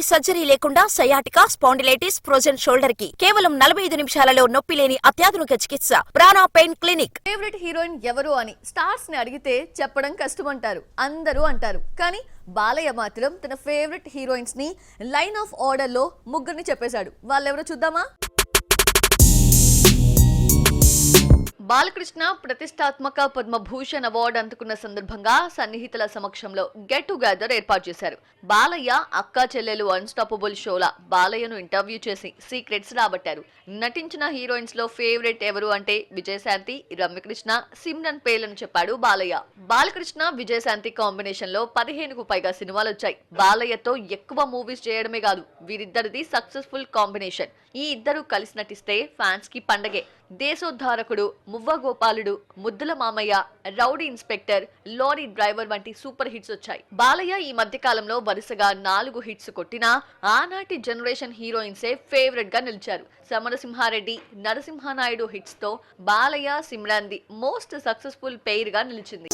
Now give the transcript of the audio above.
Surgery లేకుండా sciatica, spondylitis, frozen shoulder కి కేవలం 45 నిమిషాలలో నొప్పి లేని అత్యాధునిక చికిత్స ప్రాణ పెయిన్ క్లినిక్. ఫేవరెట్ హీరోయిన్ ఎవరు అని స్టార్స్ ని అడిగితే చెప్పడం కష్టమంటారు, అందరూ అంటారు. కానీ బాలయ్య మాత్రం తన ఫేవరెట్ హీరోయిన్స్ ని లైన్ ఆఫ్ ఆర్డర్ లో ముగ్గురిని చెప్పేశాడు. వాళ్ళెవరో చూద్దామా? బాలకృష్ణ ప్రతిష్టాత్మక పద్మభూషణ్ అవార్డు అందుకున్న సందర్భంగా సన్నిహితుల సమక్షంలో గెట్ టుగెదర్ ఏర్పాటు చేశారు. బాలయ్య అక్కా చెల్లెలు అన్స్టాపబుల్ షోలా బాలయ్యను ఇంటర్వ్యూ చేసి సీక్రెట్స్ రాబట్టారు. నటించిన హీరోయిన్స్ లో ఫేవరెట్ ఎవరు అంటే విజయశాంతి, రమ్యకృష్ణ, సిమ్రన్ పేర్లను చెప్పాడు బాలయ్య. బాలకృష్ణ విజయశాంతి కాంబినేషన్ లో 15కు పైగా సినిమాలు వచ్చాయి. బాలయ్యతో ఎక్కువ మూవీస్ చేయడమే కాదు, వీరిద్దరిది సక్సెస్ఫుల్ కాంబినేషన్. ఈ ఇద్దరు కలిసి నటిస్తే ఫ్యాన్స్ కి పండగే. దేశోద్ధారకుడు, మువ్వ గోపాలుడు, ముద్దుల మామయ్య, రౌడీ ఇన్స్పెక్టర్, లారీ డ్రైవర్ వంటి సూపర్ హిట్స్ వచ్చాయి. బాలయ్య ఈ మధ్య కాలంలో వరుసగా 4 హిట్స్ కొట్టినా ఆనాటి జనరేషన్ హీరోయిన్సే ఫేవరెట్ గా నిలిచారు. సమరసింహారెడ్డి, నరసింహానాయుడు హిట్స్ తో Balayya Simran the most successful pair గా నిలిచింది.